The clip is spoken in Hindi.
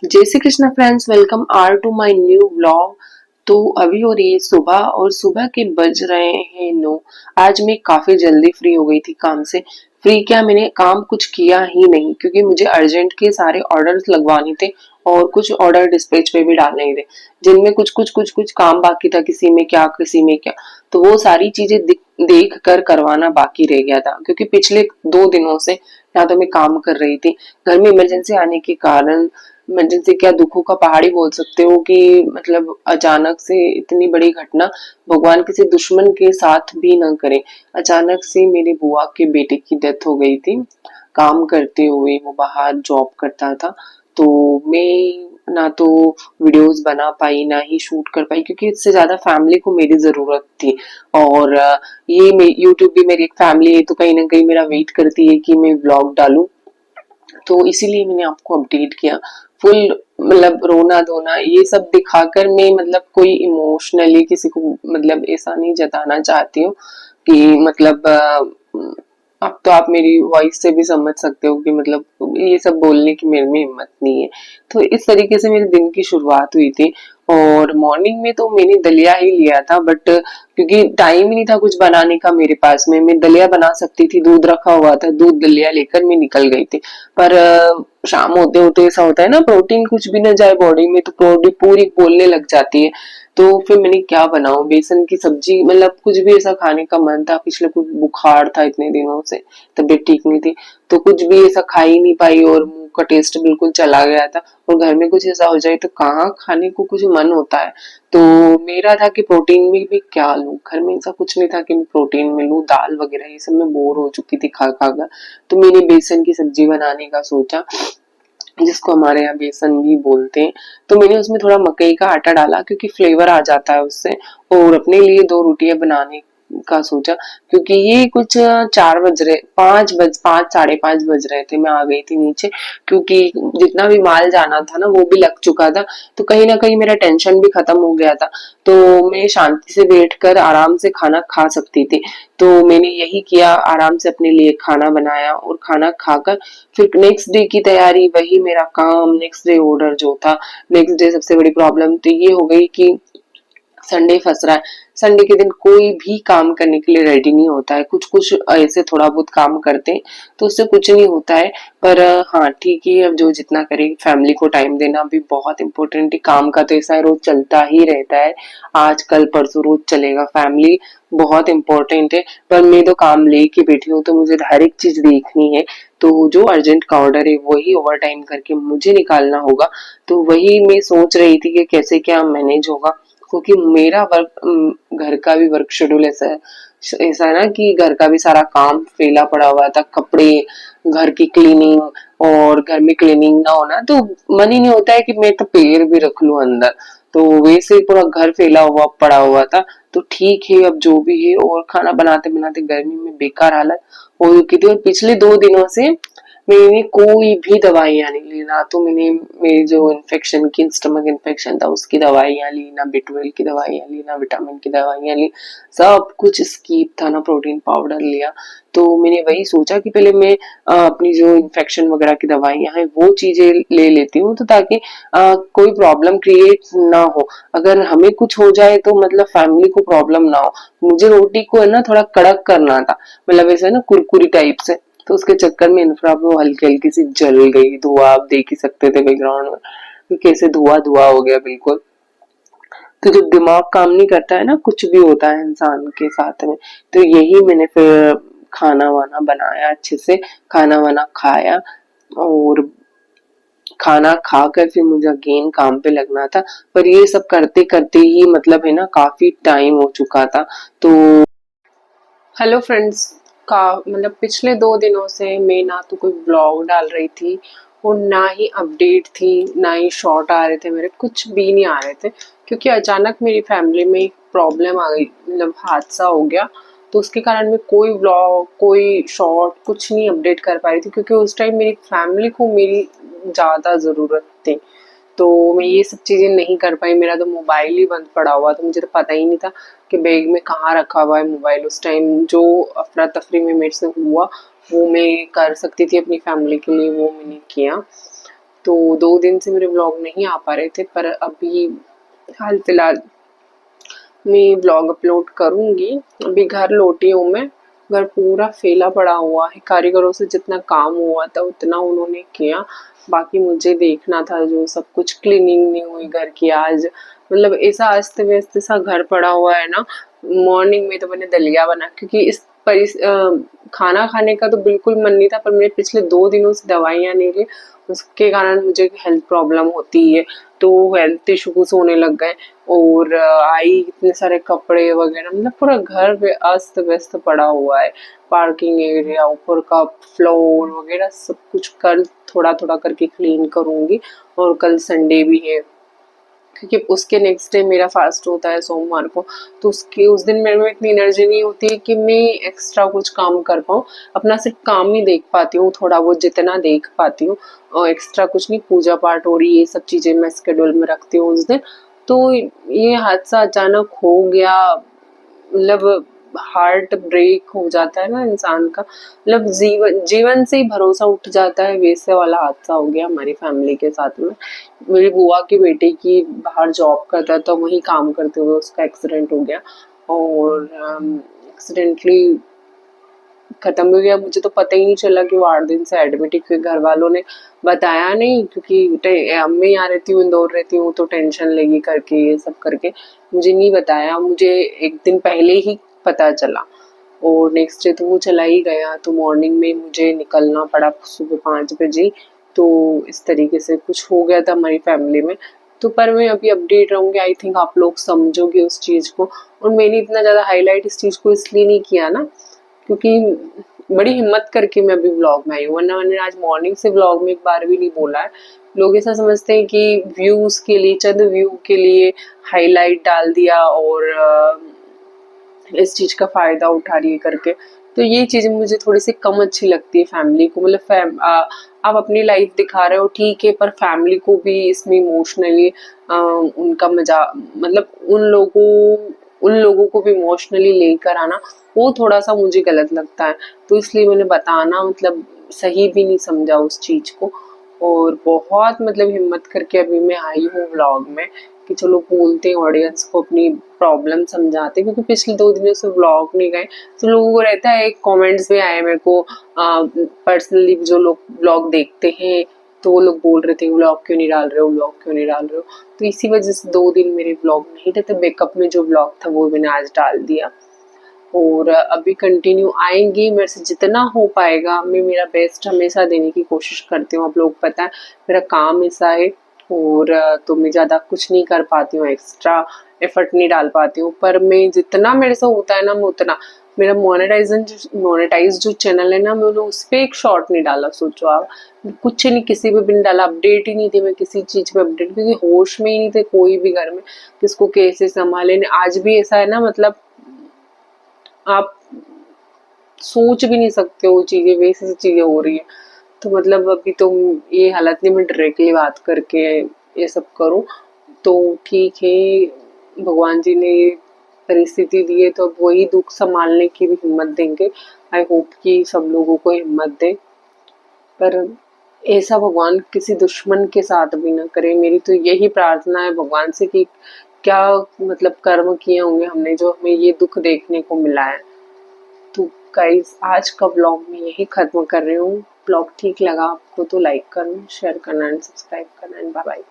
जय Shri Krishna friends, welcome are to my new vlog. तो अभी हो रही है सुबह और सुबह के बज रहे हैं 9। आज मैं काफी जल्दी फ्री हो गई थी काम से। फ्री क्या, मैंने काम कुछ किया ही नहीं क्योंकि मुझे अर्जेंट के सारे ऑर्डर्स लगवाने थे और कुछ ऑर्डर डिस्पैच पे भी डालने थे जिनमें कुछ काम बाकी था, किसी में क्या किसी में क्या। तो वो सारी चीजें देख कर करवाना बाकी रह गया था क्योंकि पिछले 2 दिनों से ना तो मैं काम कर रही थी, घर में इमरजेंसी आने के कारण। इमरजेंसी क्या, दुखों का पहाड़ ही बोल सकते हो कि मतलब अचानक से इतनी बड़ी घटना भगवान किसी दुश्मन के साथ भी न करे। अचानक से मेरी बुआ के बेटे की डेथ हो गई थी। काम करते हुए वो बाहर जॉब करता था, तो मैं ना तो वीडियोस बना पाई ना ही शूट कर पाई क्योंकि इससे ज्यादा फैमिली को मेरी जरूरत थी। और ये यूट्यूब भी मेरी एक फैमिली है, तो कहीं ना कहीं मेरा वेट करती है कि मैं व्लॉग डालूं। तो इसीलिए मैंने आपको अपडेट किया। फुल मतलब रोना धोना ये सब दिखाकर मैं मतलब कोई इमोशनली किसी को मतलब ऐसा नहीं जताना चाहती हूँ कि मतलब अब तो आप मेरी वॉइस से भी समझ सकते हो कि मतलब ये सब बोलने की मेरे में हिम्मत नहीं है। तो इस तरीके से मेरे दिन की शुरुआत हुई थी। और मॉर्निंग में तो मैंने दलिया ही लिया था, बट क्योंकि टाइम ही नहीं था कुछ बनाने का मेरे पास में, मैं दलिया बना सकती थी, दूध रखा हुआ था, दूध दलिया लेकर मैं निकल गई थी। पर शाम होते होते ऐसा होता है ना, प्रोटीन कुछ भी ना जाए बॉडी में तो बॉडी पूरी बोलने लग जाती है। तो फिर मैंने क्या बनाऊं, बेसन की सब्जी, मतलब कुछ भी ऐसा खाने का मन था। पिछले कुछ बुखार था इतने दिनों से, तबीयत ठीक नहीं थी, तो कुछ भी ऐसा खा ही नहीं पाई और मुंह का टेस्ट बिल्कुल चला गया था। और घर में कुछ ऐसा हो जाए तो कहाँ खाने को कुछ मन होता है। तो मेरा था कि प्रोटीन में भी क्या लूं, घर में ऐसा कुछ नहीं था कि मैं प्रोटीन में लूं। दाल वगैरह ये सब मैं बोर हो चुकी थी खा खा कर। तो मैंने बेसन की सब्जी बनाने का सोचा, जिसको हमारे यहाँ बेसन भी बोलते हैं। तो मैंने उसमें थोड़ा मकई का आटा डाला क्योंकि फ्लेवर आ जाता है उससे। और अपने लिए 2 रोटियां बनाने का सोचा क्योंकि ये कुछ 4 बज रहे, 5 5:30 बज रहे थे। मैं आ गई थी नीचे क्योंकि जितना भी माल जाना था ना वो भी लग चुका था। तो कहीं ना कहीं मेरा टेंशन भी खत्म हो गया था, तो मैं शांति से बैठ कर आराम से खाना खा सकती थी। तो मैंने यही किया, आराम से अपने लिए खाना बनाया और खाना खाकर फिर नेक्स्ट डे की तैयारी, वही मेरा काम, नेक्स्ट डे ऑर्डर जो था। नेक्स्ट डे सबसे बड़ी प्रॉब्लम तो ये हो गई कि संडे फंस रहा है। संडे के दिन कोई भी काम करने के लिए रेडी नहीं होता है, कुछ कुछ ऐसे थोड़ा बहुत काम करते हैं तो उससे कुछ नहीं होता है। पर हाँ ठीक है, अब जो जितना करे, फैमिली को टाइम देना भी बहुत इंपॉर्टेंट है। काम का तो ऐसा है रोज चलता ही रहता है, आज कल परसों रोज चलेगा। फैमिली बहुत इंपॉर्टेंट है, पर मैं तो काम लेके बैठी हूँ तो मुझे हर एक चीज देखनी है। तो जो अर्जेंट का ऑर्डर है वही ओवर टाइम करके मुझे निकालना होगा। तो वही मैं सोच रही थी कि कैसे क्या मैनेज होगा, क्योंकि मेरा वर्क, घर का भी वर्क शेड्यूल ऐसा है ना कि घर का भी सारा काम फैला पड़ा हुआ था। कपड़े, घर की क्लीनिंग, और घर में क्लीनिंग ना होना तो मन ही नहीं होता है कि मैं तो पैर भी रख लूं अंदर। तो वैसे ही पूरा घर फैला हुआ पड़ा हुआ था। तो ठीक है, अब जो भी है। और खाना बनाते बनाते गर्मी में बेकार हालत हो चुकी थी। और पिछले 2 दिनों से मैंने कोई भी दवाइयां नहीं ली, ना तो मैंने मेरी जो इन्फेक्शन की, स्टमक इन्फेक्शन था उसकी दवाइयां ली, ना B12 की दवाइयां ली, ना विटामिन की दवाइयां ली। सब कुछ स्कीप था, ना प्रोटीन पाउडर लिया। तो मैंने वही सोचा कि पहले मैं अपनी जो इन्फेक्शन वगैरह की दवाइयां हैं वो चीजें ले लेती हूँ, तो ताकि कोई प्रॉब्लम क्रिएट ना हो। अगर हमें कुछ हो जाए तो मतलब फैमिली को प्रॉब्लम ना हो। मुझे रोटी को है ना थोड़ा कड़क करना था, मतलब ऐसे ना कुरकुरी टाइप से। तो उसके चक्कर में इंफ्रा पे हल्की हल्की सी जल गई। धुआं आप देख ही सकते थे बैकग्राउंड में, तो कैसे धुआं धुआं हो गया बिल्कुल। तो जब दिमाग काम नहीं करता है ना, कुछ भी होता है इंसान के साथ में। तो यही मैंने फिर खाना वाना बनाया अच्छे से, खाना वाना खाया। और खाना खाकर फिर मुझे अगेन काम पे लगना था। पर ये सब करते करते ही मतलब है ना काफी टाइम हो चुका था। तो हेलो फ्रेंड्स, का मतलब पिछले 2 दिनों से मैं ना तो कोई ब्लॉग डाल रही थी और ना ही अपडेट थी, ना ही शॉर्ट आ रहे थे, मेरे कुछ भी नहीं आ रहे थे क्योंकि अचानक मेरी फैमिली में एक प्रॉब्लम आ गई, मतलब हादसा हो गया। तो उसके कारण मैं कोई ब्लॉग, कोई शॉर्ट कुछ नहीं अपडेट कर पा रही थी क्योंकि उस टाइम मेरी फैमिली को मेरी ज़्यादा ज़रूरत थी। तो मैं ये सब चीजें नहीं कर पाई। मेरा तो मोबाइल ही बंद पड़ा हुआ था, मुझे तो पता ही नहीं था कि बैग में कहाँ रखा हुआ है मोबाइल। उस टाइम जो अफरा तफरी में मेरे से हुआ वो मैं कर सकती थी अपनी फैमिली के लिए, वो मैंने किया। तो 2 दिन से मेरे व्लॉग नहीं आ पा रहे थे, पर अभी हाल फिलहाल मैं व्लॉग अपलोड करूंगी। अभी घर लौटी हूँ मैं। घर पूरा फैला पड़ा हुआ है, कारीगरों से जितना काम हुआ था उतना उन्होंने किया, बाकी मुझे देखना था जो सब कुछ। क्लीनिंग नहीं हुई घर की आज, मतलब ऐसा अस्त व्यस्त सा घर पड़ा हुआ है ना। मॉर्निंग में तो मैंने दलिया बना, क्योंकि खाना खाने का तो बिल्कुल मन नहीं था, पर मेरे पिछले 2 दिनों से दवाइयाँ नहीं ली, उसके कारण मुझे हेल्थ प्रॉब्लम होती है, तो हेल्थ इश्यूज होने लग गए। और आई इतने सारे कपड़े वगैरह, मतलब पूरा घर पे अस्त व्यस्त पड़ा हुआ है। पार्किंग एरिया, ऊपर का फ्लोर वगैरह सब कुछ कल थोड़ा थोड़ा करके क्लीन करूंगी। और कल संडे भी है, क्योंकि उसके नेक्स्ट डे मेरा फास्ट होता है सोमवार को, तो उसके उस दिन मेरे में इतनी एनर्जी नहीं होती है कि मैं एक्स्ट्रा कुछ काम कर पाऊँ। अपना सिर्फ काम ही देख पाती हूँ, थोड़ा बहुत जितना देख पाती हूँ, और एक्स्ट्रा कुछ नहीं। पूजा पाठ और ये सब चीजें मैं स्केड्यूल में रखती हूँ उस दिन। तो ये हादसा अचानक हो गया, मतलब हार्ट ब्रेक हो जाता है ना इंसान का, मतलब जीवन जीवन से ही भरोसा उठ जाता है, वैसे वाला हादसा हो गया हमारी फैमिली के साथ में। मेरी बुआ की बेटे की बाहर जॉब करता था, वही काम करते हुए उसका एक्सीडेंट हो गया, और एक्सीडेंटली खत्म हो गया। मुझे तो पता ही नहीं चला कि वो 8 दिन से एडमिट है, क्योंकि घर वालों ने बताया नहीं, क्योंकि मैं यहाँ रहती हूँ, इंदौर रहती हूँ, तो टेंशन लेगी करके ये सब करके मुझे नहीं बताया। मुझे एक दिन पहले ही पता चला, और नेक्स्ट डे तो वो चला ही गया, तो मॉर्निंग में मुझे निकलना पड़ा सुबह 5 बजे। तो इस तरीके से कुछ हो गया था हमारी फैमिली में। तो पर मैं अभी अपडेट रहूंगी, आई थिंक आप लोग समझोगे उस चीज को। और मैंने इतना ज्यादा हाईलाइट इस चीज को इसलिए नहीं किया ना, क्योंकि बड़ी हिम्मत करके मैं अभी व्लॉग में आई हूँ, वरना मैंने आज मॉर्निंग से व्लॉग में एक बार भी नहीं बोला है। लोग ऐसा समझते हैं कि व्यूज के लिए, चंद व्यू के लिए हाईलाइट डाल दिया, और इस चीज का फायदा उठा रही है करके। तो ये चीज मुझे थोड़ी सी कम अच्छी लगती है फैमिली को, मतलब आप अपनी लाइफ दिखा रहे हो ठीक है, पर फैमिली को भी इसमें इमोशनली उनका मजा, मतलब उन लोगों को भी इमोशनली लेकर आना, वो थोड़ा सा मुझे गलत लगता है। तो इसलिए मैंने बताना मतलब सही भी नहीं समझा उस चीज को। और बहुत मतलब हिम्मत करके अभी मैं आई हूँ व्लॉग में, कि चलो बोलते हैं ऑडियंस को, अपनी प्रॉब्लम समझाते हैं, क्योंकि पिछले 2 दिनों से व्लॉग नहीं गए। तो लोगों को रहता है, कमेंट्स में आए मेरे को पर्सनली, जो लोग व्लॉग देखते हैं, तो वो लोग बोल रहे थे व्लॉग क्यों नहीं डाल रहे हो, व्लॉग क्यों नहीं डाल रहे हो। तो इसी वजह से 2 दिन मेरे व्लॉग नहीं रहते। बैकअप में जो व्लॉग था वो मैंने आज डाल दिया, और अभी कंटिन्यू आएंगी। मेरे से जितना हो पाएगा मैं मेरा बेस्ट हमेशा देने की कोशिश करती हूँ। आप लोग पता है मेरा काम ऐसा है, और तो मैं ज़्यादा कुछ नहीं कर पाती हूँ, एक्स्ट्रा एफर्ट नहीं डाल पाती हूँ, पर मैं जितना मेरे से होता है ना मैं उतना। मेरा मोनेटाइज जो चैनल है ना, मैंने उस पर एक शॉर्ट नहीं डाला, सोचो आप। कुछ नहीं, किसी पे भी नहीं डाला, अपडेट ही नहीं थे मैं किसी चीज पे अपडेट, क्योंकि होश में ही नहीं थे कोई भी घर में, किसको कैसे संभाले। आज भी ऐसा है ना, मतलब आप सोच भी नहीं सकते हो चीजें, वैसी सी चीजें हो रही है। तो मतलब अभी तो ये हालत नहीं मैं डायरेक्टली बात करके ये सब करूं। तो ठीक है, भगवान जी ने परिस्थिति दी है, तो अब वही दुख संभालने की भी हिम्मत देंगे। आई होप कि सब लोगों को हिम्मत दे, पर ऐसा भगवान किसी दुश्मन के साथ भी ना करे। मेरी तो यही प्रार्थना है भगवान से, कि क्या मतलब कर्म किए होंगे हमने, जो हमें ये दुख देखने को मिला है। तो गाइस आज का व्लॉग मैं यही खत्म कर रही हूँ। व्लॉग ठीक लगा आपको तो लाइक करना, शेयर करना एंड सब्सक्राइब करना, एंड बाय बाय।